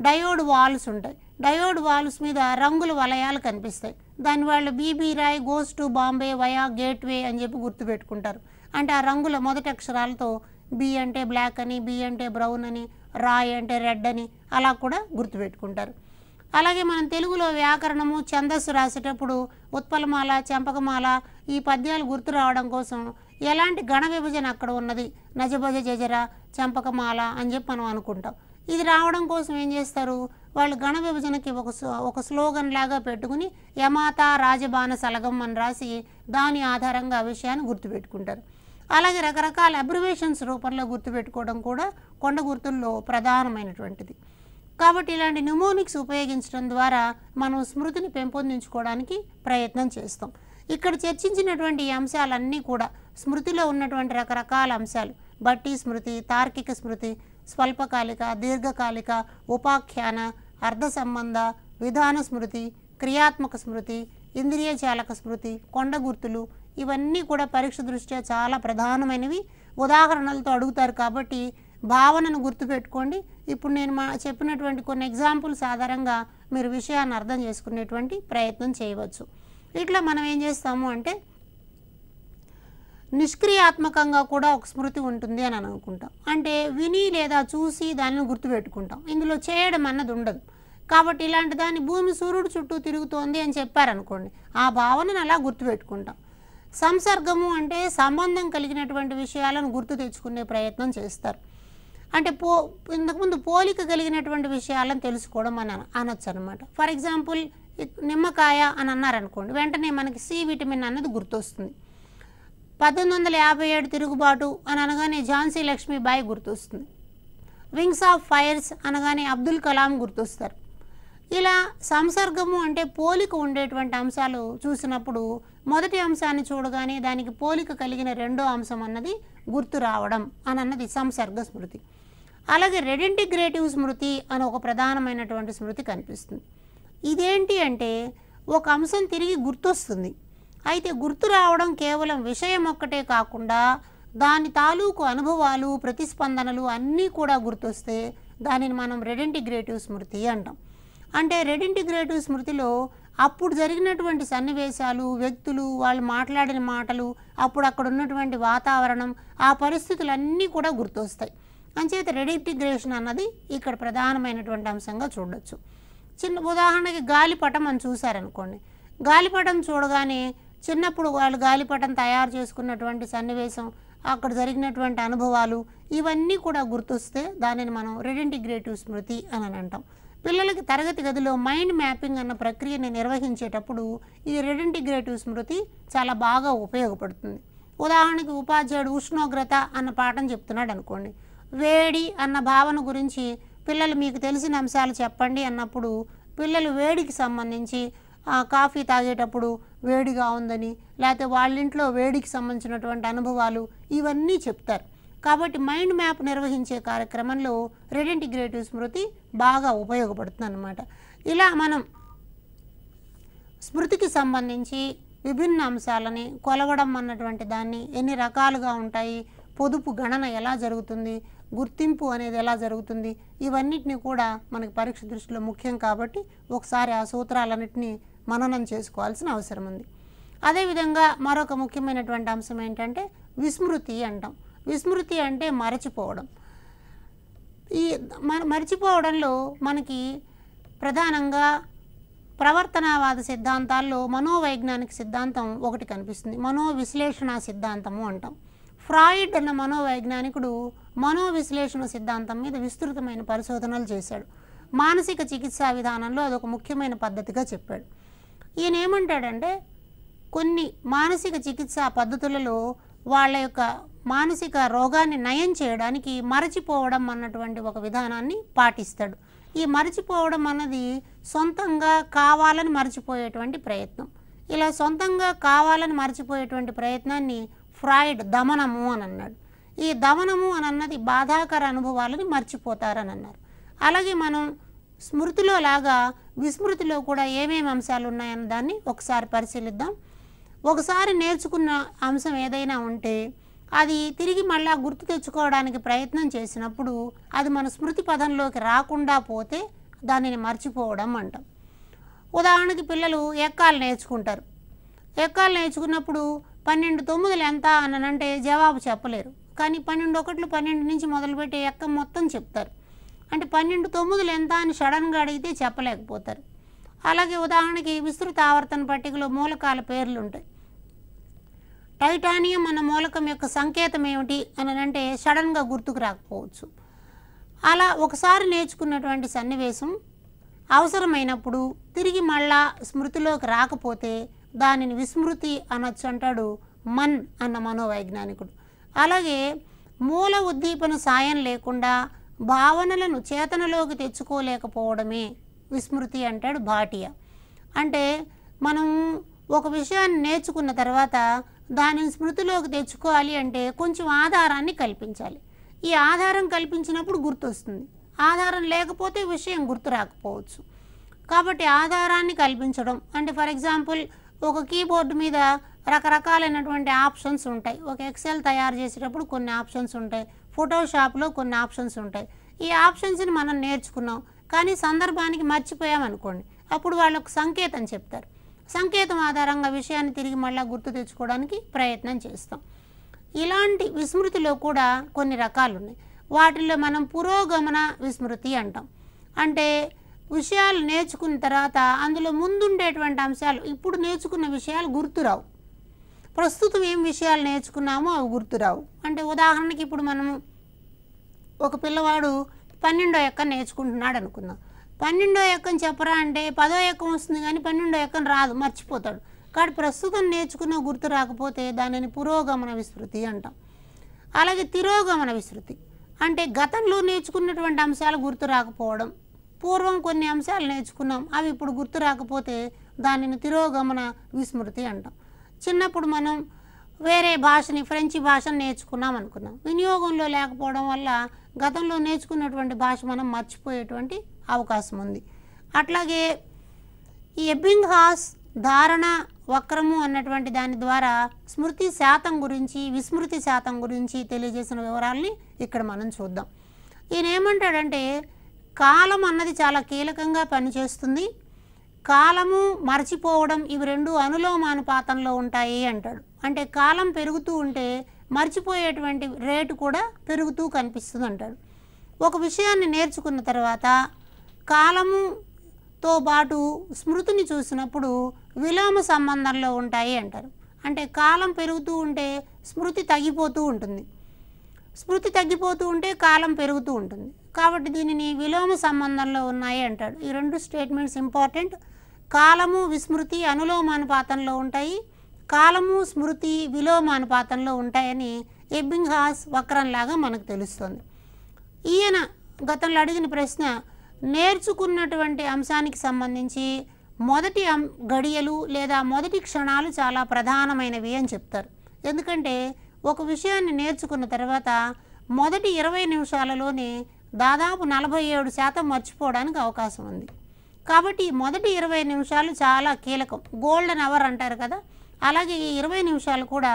డయోడ్ వాల్స్ ఉంటాయి, డయోడ్ వాల్స్ మీద రంగుల వలయాలు కనిపిస్తాయి, దాని వాళ్ళు BB Roy goes to Bombay via gateway అని చెప్పి గుర్తుపెట్టుకుంటారు. అంటే ఆ రంగుల మొదటి అక్షరాలతో బి అంటే బ్లాక్ అని, బి అంటే బ్రౌన్ అని, రాయ్ అంటే రెడ్ అని అలా కూడా గుర్తుపెట్టుకుంటారు. అలాగే మనం తెలుగులో వ్యాకరణము ఛందస్సు రాసేటప్పుడు ఉత్పలమాల చంపకమాల ఈ పద్యాలు గుర్తు రావడం కోసం ఎలాంటి గణ విభజన అక్కడ ఉన్నది, నజభజ జజర చంపకమాల అని చెప్పి మనం అనుకుంటాం. ఇది రావడం కోసం ఏం చేస్తారు, వాళ్ళు గణ విభజనకి ఒక స్లోగన్ లాగా పెట్టుకుని యమాత రాజబాణ సలగం అని రాసి దాని ఆధారంగా ఆ విషయాన్ని గుర్తుపెట్టుకుంటారు. అలాగే రకరకాల అబ్రివేషన్స్ రూపంలో గుర్తుపెట్టుకోవడం కూడా కొండ గుర్తుల్లో ప్రధానమైనటువంటిది. కాబట్టి ఇలాంటి నిమోనిక్స్ ఉపయోగించడం ద్వారా మనం స్మృతిని పెంపొందించుకోవడానికి ప్రయత్నం చేస్తాం. ఇక్కడ చర్చించినటువంటి ఈ అంశాలన్నీ కూడా స్మృతిలో ఉన్నటువంటి రకరకాల అంశాలు, బట్టి స్మృతి, తార్కిక స్మృతి, స్వల్పకాలిక, దీర్ఘకాలిక, ఉపాఖ్యాన, అర్ధ సంబంధ, విధాన స్మృతి, క్రియాత్మక స్మృతి, ఇంద్రియ చాలక స్మృతి, కొండ గుర్తులు, ఇవన్నీ కూడా పరీక్ష దృష్ట్యా చాలా ప్రధానమైనవి. ఉదాహరణలతో అడుగుతారు కాబట్టి భావనను గుర్తుపెట్టుకోండి. ఇప్పుడు నేను చెప్పినటువంటి కొన్ని ఎగ్జాంపుల్స్ ఆధారంగా మీరు విషయాన్ని అర్థం చేసుకునేటువంటి ప్రయత్నం చేయవచ్చు. ఇట్లా మనం ఏం చేస్తాము అంటే నిష్క్రియాత్మకంగా కూడా ఒక స్మృతి ఉంటుంది అని అనుకుంటాం. అంటే విని లేదా చూసి దానిని గుర్తుపెట్టుకుంటాం. ఇందులో చేయడం అన్నది ఉండదు. కాబట్టి ఇలాంటి దాన్ని భూమి సూర్యుడు చుట్టూ తిరుగుతోంది అని చెప్పారనుకోండి, ఆ భావనను అలా గుర్తుపెట్టుకుంటాం. సంసర్గము అంటే సంబంధం కలిగినటువంటి విషయాలను గుర్తు తెచ్చుకునే ప్రయత్నం చేస్తారు. అంటే ఇంతకుముందు పోలిక కలిగినటువంటి విషయాలను తెలుసుకోవడం అని అనొచ్చు అనమాట. ఫర్ ఎగ్జాంపుల్ నిమ్మకాయ అని అన్నారనుకోండి, వెంటనే మనకి సి విటమిన్ అన్నది గుర్తొస్తుంది. 1857 తిరుగుబాటు అని అనగానే ఝాన్సీ లక్ష్మీబాయి గుర్తొస్తుంది. వింగ్స్ ఆఫ్ ఫైర్స్ అనగానే అబ్దుల్ కలాం గుర్తొస్తారు. ఇలా సంసర్గము అంటే పోలిక ఉండేటువంటి అంశాలు చూసినప్పుడు మొదటి అంశాన్ని చూడగానే దానికి పోలిక కలిగిన రెండో అంశం అన్నది గుర్తు రావడం అని అన్నది సంసర్గ స్మృతి. అలాగే రెడింటిగ్రేటివ్ స్మృతి అని ఒక ప్రధానమైనటువంటి స్మృతి కనిపిస్తుంది. ఇదేంటి అంటే ఒక అంశం తిరిగి గుర్తొస్తుంది. అయితే గుర్తు రావడం కేవలం విషయం ఒక్కటే కాకుండా దాని తాలూకు అనుభవాలు, ప్రతిస్పందనలు అన్నీ కూడా గుర్తొస్తే దానిని మనం రెడింటిగ్రేటివ్ స్మృతి అంటాం. అంటే రెడింటిగ్రేటివ్ స్మృతిలో అప్పుడు జరిగినటువంటి సన్నివేశాలు, వ్యక్తులు, వాళ్ళు మాట్లాడిన మాటలు, అప్పుడు అక్కడ ఉన్నటువంటి వాతావరణం, ఆ పరిస్థితులన్నీ కూడా గుర్తొస్తాయి. అంచేత రెడింటిగ్రేషన్ అన్నది ఇక్కడ ప్రధానమైనటువంటి అంశంగా చూడొచ్చు. చిన్న ఉదాహరణకి గాలిపటం అని చూశారనుకోండి, గాలిపటం చూడగానే చిన్నప్పుడు వాళ్ళు గాలిపటం తయారు చేసుకున్నటువంటి సన్నివేశం, అక్కడ జరిగినటువంటి అనుభవాలు, ఇవన్నీ కూడా గుర్తొస్తే దానిని మనం రెడింటిగ్రేటివ్ స్మృతి అని అంటాం. పిల్లలకి తరగతి గదిలో మైండ్ మ్యాపింగ్ అన్న ప్రక్రియని నిర్వహించేటప్పుడు ఈ రెడింటిగ్రేటివ్ స్మృతి చాలా బాగా ఉపయోగపడుతుంది. ఉదాహరణకి ఉపాధ్యాయుడు ఉష్ణోగ్రత అన్న పాఠం చెప్తున్నాడు అనుకోండి, వేడి అన్న భావన గురించి పిల్లలు మీకు తెలిసిన అంశాలు చెప్పండి అన్నప్పుడు పిల్లలు వేడికి సంబంధించి కాఫీ తాగేటప్పుడు వేడిగా ఉందని, లేకపోతే వాళ్ళ ఇంట్లో వేడికి సంబంధించినటువంటి అనుభవాలు ఇవన్నీ చెప్తారు. కాబట్టి మైండ్ మ్యాప్ నిర్వహించే కార్యక్రమంలో రెడింటిగ్రేటివ్ స్మృతి బాగా ఉపయోగపడుతుంది అన్నమాట. ఇలా మనం స్మృతికి సంబంధించి విభిన్న అంశాలని కొలవడం అన్నటువంటి దాన్ని ఎన్ని రకాలుగా ఉంటాయి, పొదుపు గణన ఎలా జరుగుతుంది, గుర్తింపు అనేది ఎలా జరుగుతుంది, ఇవన్నిటిని కూడా మనకి పరీక్ష దృష్టిలో ముఖ్యం. కాబట్టి ఒకసారి ఆ సూత్రాలన్నింటినీ మననం చేసుకోవాల్సిన అవసరం ఉంది. అదేవిధంగా మరొక ముఖ్యమైనటువంటి అంశం ఏంటంటే విస్మృతి అంటాం. విస్మృతి అంటే మరచిపోవడం. ఈ మరచిపోవడంలో మనకి ప్రధానంగా ప్రవర్తనవాద సిద్ధాంతాల్లో మనోవైజ్ఞానిక సిద్ధాంతం ఒకటి కనిపిస్తుంది, మనోవిశ్లేషణ సిద్ధాంతము అంటాం. ఫ్రాయిడ్ అన్న మనోవైజ్ఞానికుడు మనోవిశ్లేషణ సిద్ధాంతం మీద విస్తృతమైన పరిశోధనలు చేశాడు. మానసిక చికిత్సా విధానంలో అదొక ముఖ్యమైన పద్ధతిగా చెప్పాడు. ఈయన ఏమంటాడంటే కొన్ని మానసిక చికిత్సా పద్ధతులలో వాళ్ళ యొక్క మానసిక రోగాన్ని నయం చేయడానికి మరచిపోవడం అన్నటువంటి ఒక విధానాన్ని పాటిస్తాడు. ఈ మరచిపోవడం అన్నది సొంతంగా కావాలని మరచిపోయేటువంటి ప్రయత్నం. ఇలా సొంతంగా కావాలని మరచిపోయేటువంటి ప్రయత్నాన్ని ఫ్రాయిడ్ దమనము అని అన్నాడు. ఈ దమనము అని అన్నది బాధాకర అనుభవాలని మర్చిపోతారని అన్నారు. అలాగే మనం స్మృతిలో లాగా విస్మృతిలో కూడా ఏమేమి అంశాలు ఉన్నాయన్న దాన్ని ఒకసారి పరిశీలిద్దాం. ఒకసారి నేర్చుకున్న అంశం ఏదైనా ఉంటే అది తిరిగి మళ్ళా గుర్తు తెచ్చుకోవడానికి ప్రయత్నం చేసినప్పుడు అది మన స్మృతి పదంలోకి రాకుండా పోతే దానిని మర్చిపోవడం అంటాం. ఉదాహరణకి పిల్లలు ఎక్కాలు నేర్చుకుంటారు. ఎక్కాలు నేర్చుకున్నప్పుడు 12 9 ఎంత అని అంటే జవాబు చెప్పలేరు. కానీ 12 1 12 నుంచి మొదలుపెట్టి ఎక్క మొత్తం చెప్తారు. అంటే 12 9 ఎంత అని సడన్గా అడిగితే చెప్పలేకపోతారు. అలాగే ఉదాహరణకి విస్తృత ఆవర్తన పట్టికలో మూలకాల పేర్లు ఉంటాయి. టైటానియం అన్న మూలకం యొక్క సంకేతం ఏమిటి అని అంటే సడన్గా గుర్తుకు రాకపోవచ్చు. అలా ఒకసారి నేర్చుకున్నటువంటి సన్నివేశం అవసరమైనప్పుడు తిరిగి మళ్ళా స్మృతిలోకి రాకపోతే దానిని విస్మృతి అనొచ్చు అంటాడు మన్ అన్న మనోవైజ్ఞానికుడు. అలాగే మూల ఉద్దీపన సాయం లేకుండా భావనలను చేతనలోకి తెచ్చుకోలేకపోవడమే విస్మృతి అంటాడు భాటియా. అంటే మనం ఒక విషయాన్ని నేర్చుకున్న తర్వాత దానిని స్మృతిలోకి తెచ్చుకోవాలి అంటే కొంచెం ఆధారాన్ని కల్పించాలి. ఈ ఆధారం కల్పించినప్పుడు గుర్తొస్తుంది. ఆధారం లేకపోతే విషయం గుర్తు రాకపోవచ్చు. కాబట్టి ఆధారాన్ని కల్పించడం అంటే ఫర్ ఎగ్జాంపుల్ ఒక కీబోర్డు మీద రకరకాలైనటువంటి ఆప్షన్స్ ఉంటాయి. ఒక ఎక్సెల్ తయారు చేసేటప్పుడు కొన్ని ఆప్షన్స్ ఉంటాయి, ఫోటోషాప్లో కొన్ని ఆప్షన్స్ ఉంటాయి. ఈ ఆప్షన్స్ని మనం నేర్చుకున్నాం, కానీ సందర్భానికి మర్చిపోయామనుకోండి, అప్పుడు వాళ్ళకు సంకేతం చెప్తారు. సంకేతం ఆధారంగా విషయాన్ని తిరిగి మళ్ళీ గుర్తు తెచ్చుకోవడానికి ప్రయత్నం చేస్తాం. ఇలాంటి విస్మృతిలో కూడా కొన్ని రకాలు ఉన్నాయి. వాటిల్లో మనం పురోగమన విస్మృతి అంటాం. అంటే విషయాలు నేర్చుకున్న తర్వాత అందులో ముందుండేటువంటి అంశాలు, ఇప్పుడు నేర్చుకున్న విషయాలు గుర్తురావు. ప్రస్తుతం ఏం విషయాలు నేర్చుకున్నామో అవి గుర్తురావు. అంటే ఉదాహరణకి ఇప్పుడు మనము ఒక పిల్లవాడు 12వ ఎక్కం నేర్చుకుంటున్నాడు అనుకుందాం. 12వ ఎక్కం చెప్పరా అంటే 10వ ఎక్కం వస్తుంది కానీ 12వ ఎక్కం రాదు, మర్చిపోతాడు. కాబట్టి ప్రస్తుతం నేర్చుకున్న గుర్తు రాకపోతే దానిని పురోగమన విస్మృతి అంటాం. అలాగే తిరోగమన విస్మృతి అంటే గతంలో నేర్చుకున్నటువంటి అంశాలు గుర్తు రాకపోవడం. పూర్వం కొన్ని అంశాలు నేర్చుకున్నాం, అవి ఇప్పుడు గుర్తు రాకపోతే దానిని తిరోగమన విస్మృతి అంటాం. చిన్నప్పుడు మనం వేరే భాషని, ఫ్రెంచి భాషను నేర్చుకున్నాం అనుకున్నాం. వినియోగంలో లేకపోవడం వల్ల గతంలో నేర్చుకున్నటువంటి భాష మనం మర్చిపోయేటువంటి అవకాశం ఉంది. అట్లాగే ఈ ఎబ్బింగ్హాస్ ధారణ వక్రము అన్నటువంటి దాని ద్వారా స్మృతి శాతం గురించి, విస్మృతి శాతం గురించి తెలియజేసిన వివరాలని ఇక్కడ మనం చూద్దాం. ఈయన ఏమంటాడంటే కాలం అన్నది చాలా కీలకంగా పనిచేస్తుంది. కాలము, మర్చిపోవడం ఇవి రెండు అనులోమానుపాతంలో ఉంటాయి అంటాడు. అంటే కాలం పెరుగుతూ ఉంటే మర్చిపోయేటువంటి రేటు కూడా పెరుగుతూ కనిపిస్తుంది అంటాడు. ఒక విషయాన్ని నేర్చుకున్న తర్వాత కాలముతో పాటు స్మృతిని చూసినప్పుడు విలోమ సంబంధంలో ఉంటాయి అంటారు. అంటే కాలం పెరుగుతూ ఉంటే స్మృతి తగ్గిపోతూ ఉంటుంది, స్మృతి తగ్గిపోతూ ఉంటే కాలం పెరుగుతూ ఉంటుంది. కాబట్టి దీనిని విలోమ సంబంధంలో ఉన్నాయి అంటాడు. ఈ రెండు స్టేట్మెంట్స్ ఇంపార్టెంట్. కాలము, విస్మృతి అనులోమానుపాతంలో ఉంటాయి, కాలము, స్మృతి విలోమానుపాతంలో ఉంటాయని ఎబ్బింగ్హాస్ వక్రంలాగా మనకు తెలుస్తుంది. ఈయన గతంలో అడిగిన ప్రశ్న నేర్చుకున్నటువంటి అంశానికి సంబంధించి మొదటి గడియలు లేదా మొదటి క్షణాలు చాలా ప్రధానమైనవి అని చెప్తారు. ఎందుకంటే ఒక విషయాన్ని నేర్చుకున్న తర్వాత మొదటి 20 నిమిషాలలోనే దాదాపు 47% మర్చిపోవడానికి అవకాశం ఉంది. కాబట్టి ఈ మొదటి 20 నిమిషాలు చాలా కీలకం, గోల్డెన్ అవర్ అంటారు కదా, అలాగే ఈ 20 నిమిషాలు కూడా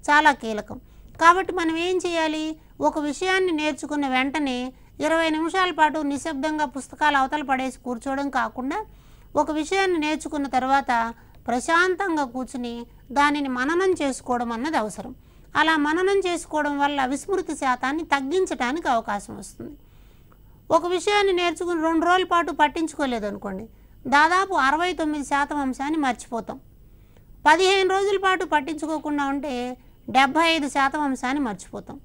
చాలా కీలకం. కాబట్టి మనం ఏం చేయాలి, ఒక విషయాన్ని నేర్చుకున్న వెంటనే 20 నిమిషాల పాటు నిశ్శబ్దంగా పుస్తకాలు అవతల పడేసి కూర్చోవడం కాకుండా ఒక విషయాన్ని నేర్చుకున్న తర్వాత ప్రశాంతంగా కూర్చుని దానిని మననం చేసుకోవడం అన్నది అవసరం. అలా మననం చేసుకోవడం వల్ల విస్మృతి శాతాన్ని తగ్గించడానికి అవకాశం వస్తుంది. ఒక విషయాన్ని నేర్చుకుని 2 రోజుల పాటు పట్టించుకోలేదు అనుకోండి, దాదాపు 69% అంశాన్ని మర్చిపోతాం. 15 రోజుల పాటు పట్టించుకోకుండా ఉంటే 75% అంశాన్ని మర్చిపోతాం.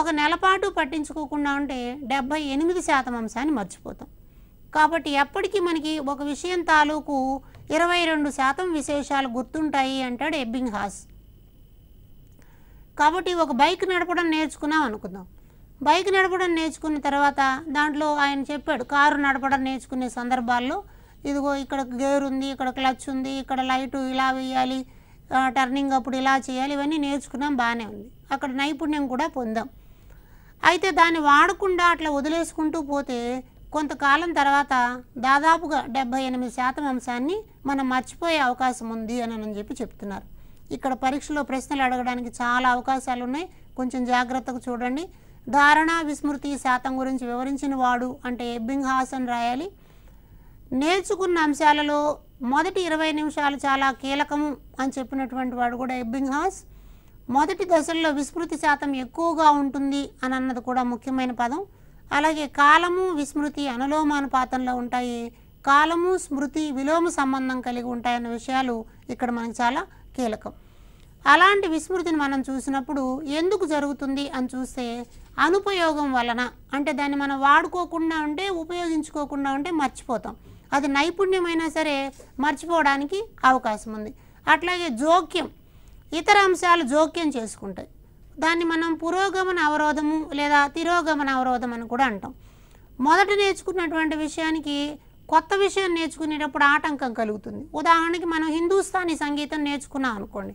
ఒక నెల పాటు పట్టించుకోకుండా ఉంటే 78% అంశాన్ని మర్చిపోతాం. కాబట్టి ఎప్పటికీ మనకి ఒక విషయం తాలూకు 22% విశేషాలు గుర్తుంటాయి అంటాడు ఎబ్బింగ్హాస్. కాబట్టి ఒక బైక్ నడపడం నేర్చుకున్నాం అనుకుందాం. బైక్ నడపడం నేర్చుకున్న తర్వాత దాంట్లో ఆయన చెప్పాడు, కారు నడపడం నేర్చుకునే సందర్భాల్లో ఇదిగో ఇక్కడ గేర్ ఉంది, ఇక్కడ క్లచ్ ఉంది, ఇక్కడ లైటు ఇలా వేయాలి, టర్నింగ్ అప్పుడు ఇలా చేయాలి, ఇవన్నీ నేర్చుకున్నాం, బాగానే ఉంది. అక్కడ నైపుణ్యం కూడా పొందాం. అయితే దాన్ని వాడకుండా అట్లా వదిలేసుకుంటూ పోతే కొంతకాలం తర్వాత దాదాపుగా 78% అంశాన్ని మనం మర్చిపోయే అవకాశం ఉంది అని చెప్పి చెప్తున్నారు. ఇక్కడ పరీక్షలో ప్రశ్నలు అడగడానికి చాలా అవకాశాలు ఉన్నాయి, కొంచెం జాగ్రత్తగా చూడండి. ధారణ విస్మృతి శాతం గురించి వివరించిన వాడు అంటే ఎబ్బింగ్హాస్ అని రాయాలి. నేర్చుకున్న అంశాలలో మొదటి 20 నిమిషాలు చాలా కీలకము అని చెప్పినటువంటి వాడు కూడా ఎబ్బింగ్హాస్. మొదటి దశల్లో విస్మృతి శాతం ఎక్కువగా ఉంటుంది అని అన్నది కూడా ముఖ్యమైన పదం. అలాగే కాలము, విస్మృతి అనులోమానుపాతంలో ఉంటాయి, కాలము, స్మృతి విలోమ సంబంధం కలిగి ఉంటాయన్న విషయాలు ఇక్కడ మనకు చాలా కీలకం. అలాంటి విస్మృతిని మనం చూసినప్పుడు ఎందుకు జరుగుతుంది అని చూస్తే అనుపయోగం వలన, అంటే దాన్ని మనం వాడుకోకుండా ఉంటే, ఉపయోగించుకోకుండా ఉంటే మర్చిపోతాం. అది నైపుణ్యమైనా సరే మర్చిపోవడానికి అవకాశం ఉంది. అట్లాగే జోక్యం, ఇతర అంశాలు జోక్యం చేసుకుంటాయి, దాన్ని మనం పురోగమన అవరోధము లేదా తిరోగమన అవరోధం అని కూడా అంటాం. మొదట నేర్చుకున్నటువంటి విషయానికి కొత్త విషయం నేర్చుకునేటప్పుడు ఆటంకం కలుగుతుంది. ఉదాహరణకి మనం హిందుస్థానీ సంగీతం నేర్చుకున్నాం అనుకోండి,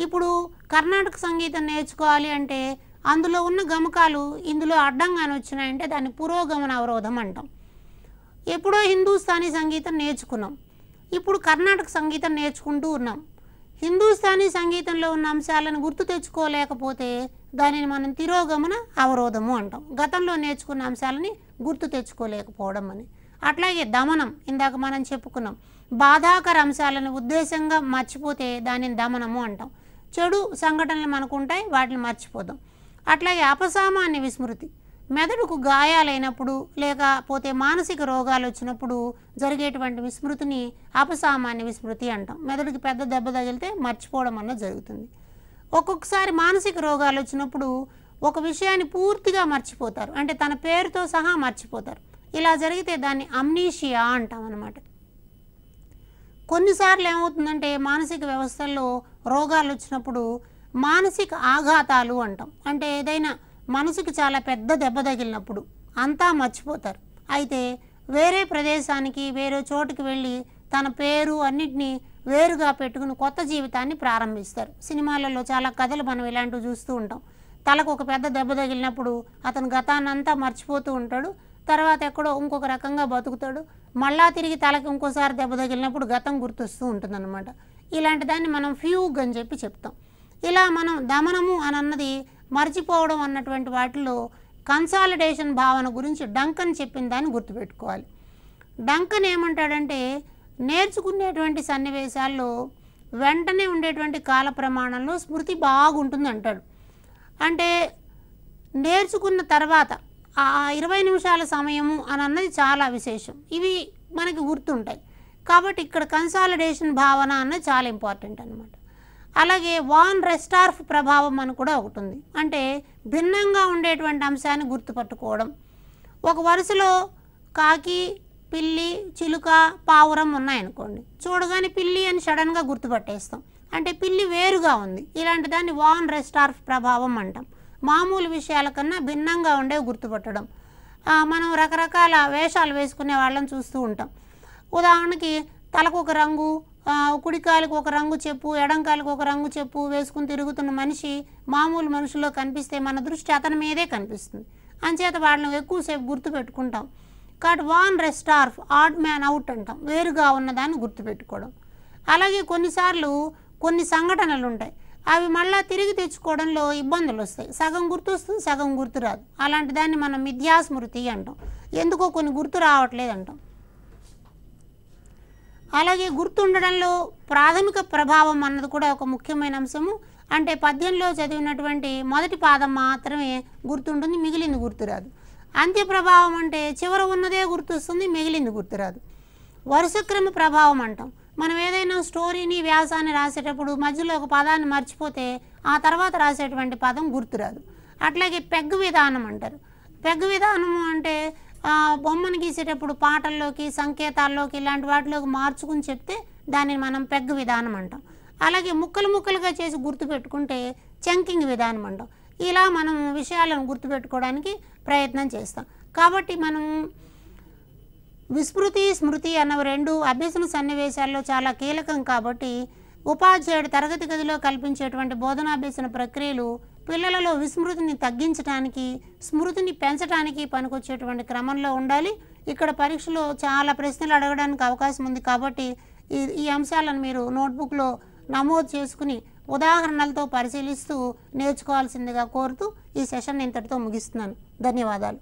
ఇప్పుడు కర్ణాటక సంగీతం నేర్చుకోవాలి అంటే అందులో ఉన్న గమకాలు ఇందులో అడ్డంగానే వచ్చినాయంటే దాన్ని పురోగమన అవరోధం అంటాం. ఎప్పుడో హిందుస్థానీ సంగీతం నేర్చుకున్నాం, ఇప్పుడు కర్ణాటక సంగీతం నేర్చుకుంటూ ఉన్నాం. హిందుస్థానీ సంగీతంలో ఉన్న అంశాలను గుర్తు తెచ్చుకోలేకపోతే దానిని మనం తిరోగమన అవరోధము అంటాం. గతంలో నేర్చుకున్న అంశాలని గుర్తు తెచ్చుకోలేకపోవడం అని. అట్లాగే దమనం, ఇందాక మనం చెప్పుకున్నాం, బాధాకర అంశాలను ఉద్దేశంగా మర్చిపోతే దానిని దమనము అంటాం. చెడు సంఘటనలు మనకు ఉంటాయి, వాటిని మర్చిపోతాం. అట్లాగే అపసామాన్య విస్మృతి, మెదడుకు గాయాలైనప్పుడు లేకపోతే మానసిక రోగాలు వచ్చినప్పుడు జరిగేటువంటి విస్మృతిని అపసామాన్య విస్మృతి అంటాం. మెదడుకి పెద్ద దెబ్బ తగిలితే మర్చిపోవడం అన్నది జరుగుతుంది. ఒక్కొక్కసారి మానసిక రోగాలు వచ్చినప్పుడు ఒక విషయాన్ని పూర్తిగా మర్చిపోతారు, అంటే తన పేరుతో సహా మర్చిపోతారు. ఇలా జరిగితే దాన్ని అమ్నీషియా అంటాం అన్నమాట. కొన్నిసార్లు ఏమవుతుందంటే మానసిక వ్యవస్థల్లో రోగాలు వచ్చినప్పుడు మానసిక ఆఘాతాలు అంటాం. అంటే ఏదైనా మనసుకి చాలా పెద్ద దెబ్బ తగిలినప్పుడు అంతా మర్చిపోతారు. అయితే వేరే ప్రదేశానికి వేరే చోటుకి వెళ్ళి తన పేరు అన్నిటినీ వేరుగా పెట్టుకుని కొత్త జీవితాన్ని ప్రారంభిస్తారు. సినిమాలలో చాలా కథలు మనం ఇలాంటివి చూస్తూ ఉంటాం. తలకు ఒక పెద్ద దెబ్బ తగిలినప్పుడు అతను గతాన్నంతా మర్చిపోతూ ఉంటాడు, తర్వాత ఎక్కడో ఇంకొక రకంగా బతుకుతాడు, మళ్ళా తిరిగి తలకి ఇంకోసారి దెబ్బ తగిలినప్పుడు గతం గుర్తొస్తూ ఉంటుందన్నమాట. ఇలాంటి దాన్ని మనం ఫ్యూగ్ అని చెప్పి చెప్తాం. ఇలా మనం దమనము అని అన్నది మర్చిపోవడం అన్నటువంటి వాటిలో కన్సాలిడేషన్ భావన గురించి డంకన్ చెప్పిన దాన్ని గుర్తుపెట్టుకోవాలి. డంకన్ ఏమంటాడంటే నేర్చుకునేటువంటి సన్నివేశాల్లో వెంటనే ఉండేటువంటి కాల ప్రమాణంలో స్మృతి బాగుంటుంది అంటాడు. అంటే నేర్చుకున్న తర్వాత ఆ 20 నిమిషాల సమయము అని అన్నది చాలా విశేషం, ఇవి మనకి గుర్తుంటాయి. కాబట్టి ఇక్కడ కన్సాలిడేషన్ భావన అన్నది చాలా ఇంపార్టెంట్ అనమాట. అలాగే వాన్ రెస్టార్ఫ్ ప్రభావం అని కూడా ఒకటి ఉంది. అంటే భిన్నంగా ఉండేటువంటి అంశాన్ని గుర్తుపట్టుకోవడం. ఒక వరుసలో కాకి, పిల్లి, చిలుక, పావురం ఉన్నాయనుకోండి, చూడగానే పిల్లి అని సడన్గా గుర్తుపట్టేస్తాం, అంటే పిల్లి వేరుగా ఉంది. ఇలాంటి దాన్ని వాన్ రెస్టార్ఫ్ ప్రభావం అంటాం. మామూలు విషయాల కన్నా భిన్నంగా ఉండేవి గుర్తుపట్టడం. మనం రకరకాల వేషాలు వేసుకునే వాళ్ళని చూస్తూ ఉంటాం. ఉదాహరణకి తలకు ఒక రంగు, కుడికాలికి ఒక రంగు చెప్పు, ఎడంకాలికి ఒక రంగు చెప్పు వేసుకుని తిరుగుతున్న మనిషి మామూలు మనుషుల్లో కనిపిస్తే మన దృష్టి అతని మీదే కనిపిస్తుంది. అంచేత వాళ్ళని ఎక్కువసేపు గుర్తుపెట్టుకుంటాం. కాబట్టి వాన్ రెస్టార్ఫ్, ఆడ్ మ్యాన్ అవుట్ అంటాం, వేరుగా ఉన్నదాన్ని గుర్తుపెట్టుకోవడం. అలాగే కొన్నిసార్లు కొన్ని సంఘటనలు ఉంటాయి, అవి మళ్ళీ తిరిగి తెచ్చుకోవడంలో ఇబ్బందులు వస్తాయి. సగం గుర్తు వస్తుంది, సగం గుర్తు రాదు. అలాంటి దాన్ని మనం మిథ్యాస్మృతి అంటాం. ఎందుకో కొన్ని గుర్తు రావట్లేదు అంటాం. అలాగే గుర్తుండడంలో ప్రాథమిక ప్రభావం అన్నది కూడా ఒక ముఖ్యమైన అంశము. అంటే పద్యంలో చదివినటువంటి మొదటి పాదం మాత్రమే గుర్తుంటుంది, మిగిలింది గుర్తురాదు. అంత్య ప్రభావం అంటే చివర ఉన్నదే గుర్తొస్తుంది, మిగిలింది గుర్తురాదు. వరుసక్రమ ప్రభావం అంటాం. మనం ఏదైనా స్టోరీని, వ్యాసాన్ని రాసేటప్పుడు మధ్యలో ఒక పదాన్ని మర్చిపోతే ఆ తర్వాత రాసేటువంటి పదం గుర్తురాదు. అట్లాగే పెగ్ విధానం అంటారు. పెగ్ విధానము అంటే బొమ్మను గీసేటప్పుడు పాటల్లోకి, సంకేతాల్లోకి, ఇలాంటి వాటిలోకి మార్చుకుని చెప్తే దానిని మనం పెగ్ విధానం అంటాం. అలాగే ముక్కలు ముక్కలుగా చేసి గుర్తుపెట్టుకుంటే చంకింగ్ విధానం అంటాం. ఇలా మనం విషయాలను గుర్తుపెట్టుకోవడానికి ప్రయత్నం చేస్తాం. కాబట్టి మనం విస్మృతి, స్మృతి అన్నవి రెండు అభ్యసన సన్నివేశాల్లో చాలా కీలకం. కాబట్టి ఉపాధ్యాయుడు తరగతి గదిలో కల్పించేటువంటి బోధనాభ్యసన ప్రక్రియలు పిల్లలలో విస్మృతిని తగ్గించడానికి, స్మృతిని పెంచడానికి పనికొచ్చేటువంటి క్రమంలో ఉండాలి. ఇక్కడ పరీక్షలో చాలా ప్రశ్నలు అడగడానికి అవకాశం ఉంది. కాబట్టి ఈ అంశాలను మీరు నోట్బుక్లో నమోదు చేసుకుని ఉదాహరణలతో పరిశీలిస్తూ నేర్చుకోవాల్సిందిగా కోరుతూ ఈ సెషన్ ఇంతటితో ముగిస్తున్నాను. ధన్యవాదాలు.